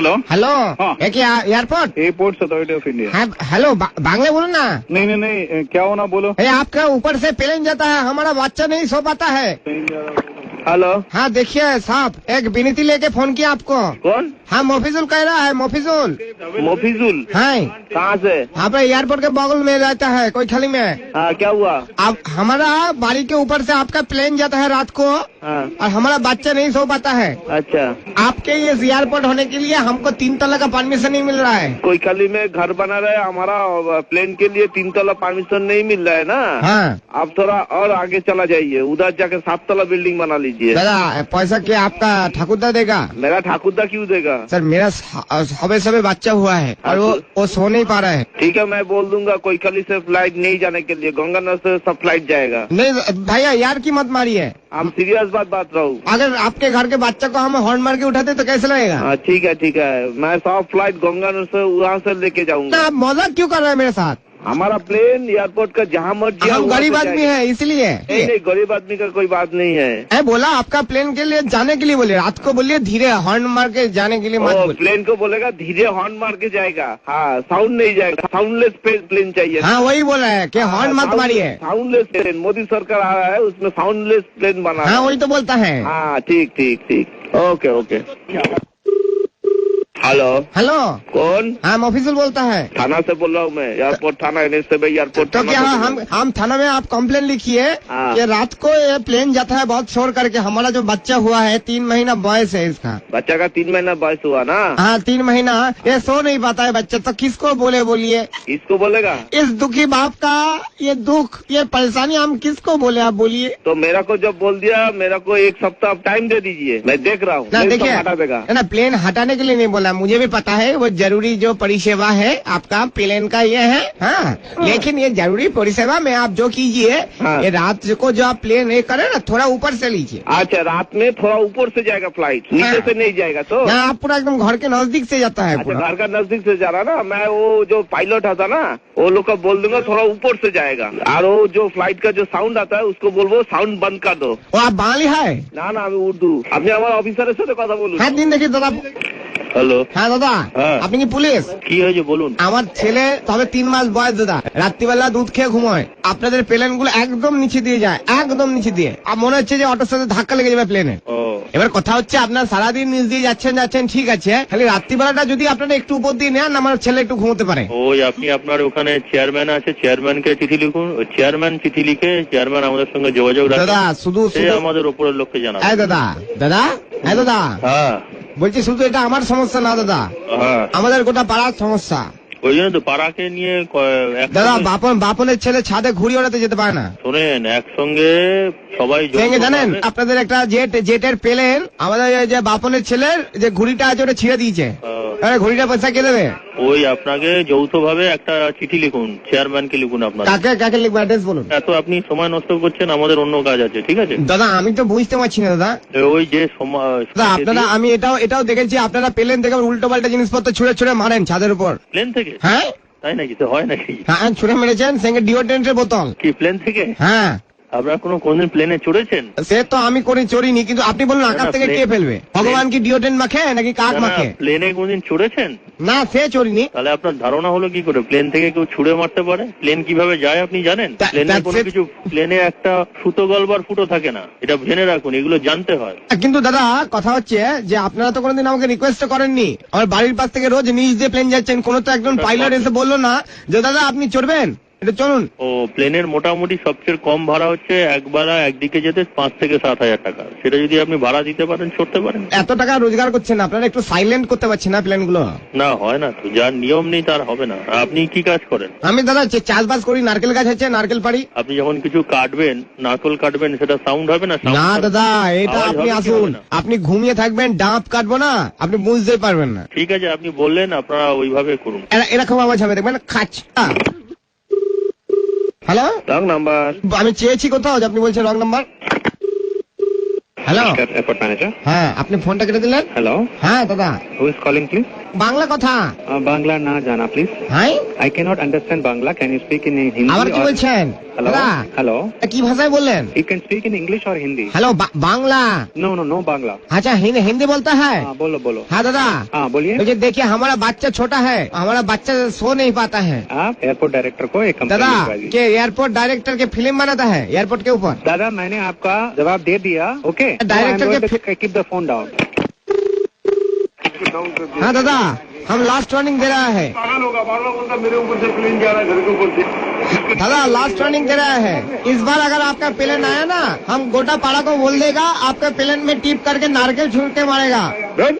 Hello hello हाँ। ये क्या airport? Airport authority of India. हाँ, हेलो बांग्ला बोलो ना। नहीं नहीं नहीं, क्या होना बोलो। आपका ऊपर से प्लेन जाता है, हमारा बच्चा नहीं सो पाता है। हेलो हाँ देखिए साहब, एक विनती लेके फोन किया आपको। कौन? हाँ मोफिजुल कह रहा है, मोफिजुल। मोफिजुल? हाँ कहाँ से? आप एयरपोर्ट के बगल में रहता है कोई खाली में। हाँ क्या हुआ? आप हमारा बाड़ी के ऊपर से आपका प्लेन जाता है रात को हाँ और हमारा बच्चा नहीं सो पाता है। अच्छा, आपके ये एयरपोर्ट होने के लिए हमको 3 तला का परमिशन नहीं मिल रहा है। कोई कली में घर बना रहे, हमारा प्लेन के लिए 3 तला परमिशन नहीं मिल रहा है ना। हाँ आप थोड़ा और आगे चला जाइए, उधर जाके 7 तला बिल्डिंग बना लीजिए। दादा पैसा क्या आपका ठाकुरदा देगा? मेरा ठाकुरदा क्यों देगा? सर मेरा सबे बच्चा हुआ है और वो सो नहीं पा रहा है। ठीक है, मैं बोल दूंगा कोई कली से फ्लाइट नहीं जाने के लिए, गंगानगर से सब फ्लाइट जाएगा। नहीं भैया यार की मत मारिए, हम सीरियस बात रहा हूँ। अगर आपके घर के बच्चा को हम हॉर्न मार के उठाते तो कैसे लगेगा? हाँ ठीक है, मैं सब फ्लाइट गंगानगर से वहाँ से लेके जाऊंगा। आप मजाक क्यों कर रहे हैं मेरे साथ? हमारा प्लेन एयरपोर्ट का जहाँ मर्जी हम गरीब आदमी है इसलिए। नहीं, गरीब आदमी का कोई बात नहीं है। मैं बोला आपका प्लेन के लिए जाने के लिए बोले, रात को बोलिए धीरे हॉर्न मार के जाने के लिए मत बोलिए। प्लेन को बोलेगा धीरे हॉर्न मार के जाएगा। हाँ साउंड नहीं जाएगा, साउंडलेस प्लेन चाहिए। हाँ वही बोला है कि हॉर्न मत मारिए। साउंडलेस प्लेन मोदी सरकार आ रहा है, उसमें साउंडलेस प्लेन बना। हाँ वही तो बोलता है। हाँ ठीक, ओके। हेलो हेलो कौन? हाँ मोफिजुल बोलता है। थाना से बोल रहा हूँ मैं, एयरपोर्ट थाना NH से एयरपोर्ट। तो क्या हम थाना में आप कंप्लेन लिखिए हाँ। कि रात को ये प्लेन जाता है बहुत शोर करके, हमारा जो बच्चा हुआ है 3 महीना बॉयस है इसका। बच्चा का 3 महीना बॉयस हुआ ना? हाँ 3 महीना, ये सो नहीं पाता है बच्चा, तो किसको बोलिए? किसको बोलेगा? इस दुखी बाप का ये दुख, ये परेशानी हम किसको बोले, आप बोलिए। तो मेरा को जब बोल दिया, मेरा को 1 सप्ताह टाइम दे दीजिए, मैं देख रहा हूँ। ना देखिए हटा देगा ना, प्लेन हटाने के लिए नहीं बोला, मुझे भी पता है वो जरूरी जो परिसेवा है आपका प्लेन का ये है। हाँ लेकिन ये जरूरी परिसेवा में आप जो कीजिए, हाँ। ये रात को जो आप प्लेन ये करे ना, थोड़ा ऊपर से लीजिए। अच्छा, रात में थोड़ा ऊपर से जाएगा फ्लाइट, नीचे हाँ। से नहीं जाएगा। तो ना आप पूरा एकदम घर के नजदीक से जाता है। अच्छा, घर का नजदीक से जा रहा ना। मैं वो जो पायलट आता ना, वो लोग को बोल दूंगा थोड़ा ऊपर से जाएगा, और वो जो फ्लाइट का जो साउंड आता है उसको बोलबो साउंड बंद कर दो। वो आप बांग्ली है ना আমি উর্দু। আপনি আমার অফিসারের সাথে কথা বলুন। হ্যাঁ দিন দেখি দাদা। হ্যালো হ্যাঁ দাদা, হ্যাঁ। আপনি কি পুলিশ? কি হয়েছে বলুন। আমার ছেলে তবে 3 মাস বয়স দাদা, রাত্রিবেলা দুধ খেয়ে ঘুমায়, আপনাদের প্লেন গুলো একদম নিচে দিয়ে যায়, একদম নিচে দিয়ে। আর মনে হচ্ছে যে অটোর সাথে ধাক্কা লেগে যাবে প্লেনে। এবার কথা হচ্ছে আপনার সারাদিন নিচ দিয়ে যাচ্ছেন ঠিক আছে, খালি রাত্রিবেলাটা যদি আপনারা একটু উপর দিয়ে নেন, আমার ছেলে একটু ঘুমোতে পারে। ওই আপনি আপনার ওখানে চেয়ারম্যান আছে, চেয়ারম্যানকে চিঠি লিখুন, চেয়ারম্যান চিঠি লিখে চেয়ারম্যান আমাদের সঙ্গে যোগাযোগ রাখে। দাদা শুধু আমাদের উপরের লোককে জানাবে। দাদা হ্যাঁ বলছি, শুধু এটা আমার সমস্যা না দাদা, হ্যাঁ আমাদের গোটা পাড়ার সমস্যা। ওই জন্য তো পাড়াকে নিয়ে দাদা বাপনের ছেলে ছাদে ঘুড়ি ওড়াতে যেতে পারে না। শোনেন, একসঙ্গে সবাই জানেন আপনাদের একটা জেটের প্লেন, আমাদের যে বাপনের ছেলের যে ঘুড়িটা আছে ওটা ছিঁড়ে দিয়েছে, ঘুড়িটা পয়সা কে দেবে? ওই আপনাকে যৌথ ভাবে একটা চিঠি লিখুন, চেয়ারম্যানকে লিখুন। আপনার কাকে লিখবো, অ্যাড্রেস বলুন। এত আপনি সময় নষ্ট করছেন, আমাদের অন্য কাজ আছে। ঠিক আছে দাদা, আমি তো বুঝতে পারছি না দাদা। ওই যে সময় আপনারা, আমি এটাও দেখেছি আপনারা প্লেন থেকে উল্টো পাল্টা জিনিসপত্র ছুড়ে মারেন ছাদের উপর। প্লেন থেকে? হ্যাঁ তাই নাকি? তো হয় নাকি? হ্যাঁ ছুড়ে মেরেছেন, সঙ্গে ডিওড্রেন্টের বোতল। কি প্লেন থেকে? হ্যাঁ। আপনারা কোনদিন প্লেনে চড়েছেন? সে তো আমি চড়িনি, কিন্তু আপনি বলুন আকাশ থেকে কে ফেলবে? ভগবান কি ডিওড্রেন্ট মাখে নাকি কাক মাখে? প্লেনে কোনদিন চড়েছেন? না সে চড়িনি। তাহলে আপনার ধারণা হলো কি করে প্লেন থেকে কেউ ছুড়ে মারতে পারে? প্লেন কিভাবে যায় আপনি জানেন? প্লেনে কোনো কিছু, প্লেনে একটা সুতো গলবার ফুটো থাকে না, এটা জেনে রাখুন, এগুলো জানতে হয়। কিন্তু দাদা কথা হচ্ছে যে আপনারা তো কোনোদিন আমাকে রিকোয়েস্ট করেননি, আমার বাড়ির পাশ থেকে রোজ নিচ দিয়ে প্লেন যাচ্ছেন, কোন তো একজন পাইলট এসে বললো না যে দাদা আপনি চড়বেন, এটা চলুন। ও প্লেনের মোটামুটি সবচেয়ে কম ভাড়া হচ্ছে একদিকে যেতে 5 থেকে 7 হাজার টাকা। সেটা যদি আপনি ভাড়া দিতে পারেন চড়তে পারেন। এত টাকা রোজগার করছেন আপনারা, একটু সাইলেন্ট করতে পারছেন না প্লেন গুলো? না হয় না তো, যার নিয়ম নেই তার হবে না। আপনি কি কাজ করেন? আমি দাদা চাষবাস করি, নারকেল গাছ আছে, নারকেল পাড়ি। আপনি যখন কিছু কাটবেন, নারকেল কাটবেন, সেটা সাউন্ড হবে না? না দাদা, এটা আপনি আসুন, আপনি ঘুমিয়ে থাকবেন, ডাব কাটবো না, আপনি বুঝতেই পারবেন না। ঠিক আছে, আপনি বললেন, আপনারা ওইভাবে করুন। এরকম আওয়াজ হবে, দেখবেন খাচ। Hello, wrong number. আমি চেয়েছি কোথাও, আপনি বলছেন wrong number. Hello airport manager. হ্যাঁ, আপনি ফোনটা কেটে দিলেন। হ্যালো, হ্যাঁ দাদা, who is calling please? Bangla কথা বাংলা না জানা প্লিজ। হ্যাঁ I cannot understand Bangla. Can you speak in Hindi? আবার কি or- বলছেন Hello? দাদা Hello? কি ভাষায় বললেন? You can speak in English or Hindi? Hello Bangla. No Bangla. अच्छा हिंदी बोलता है? हाँ बोलो। हाँ दादा हाँ बोलिए। मुझे देखिए हमारा बच्चा छोटा है, हमारा बच्चा सो नहीं पाता है। आप एयरपोर्ट डायरेक्टर को एक कंप्लेंट दादा लिखवा दीजिए। के एयरपोर्ट डायरेक्टर के फिल्म बनाता है एयरपोर्ट के ऊपर। दादा मैंने आपका जवाब दे दिया। ओके डायरेक्टर के कीप द फोन डाउन। हाँ दादा हम लास्ट वार्निंग दे रहा है पागल होगा, बार बार बोलता मेरे ऊपर से प्लेन जा रहा है घर के ऊपर से। दादा लास्ट वार्निंग दे रहा है, इस बार अगर आपका प्लेन आया ना हम गोटा पाड़ा को बोल देगा आपके प्लेन में टिप करके नारकेल छूट के मारेगा।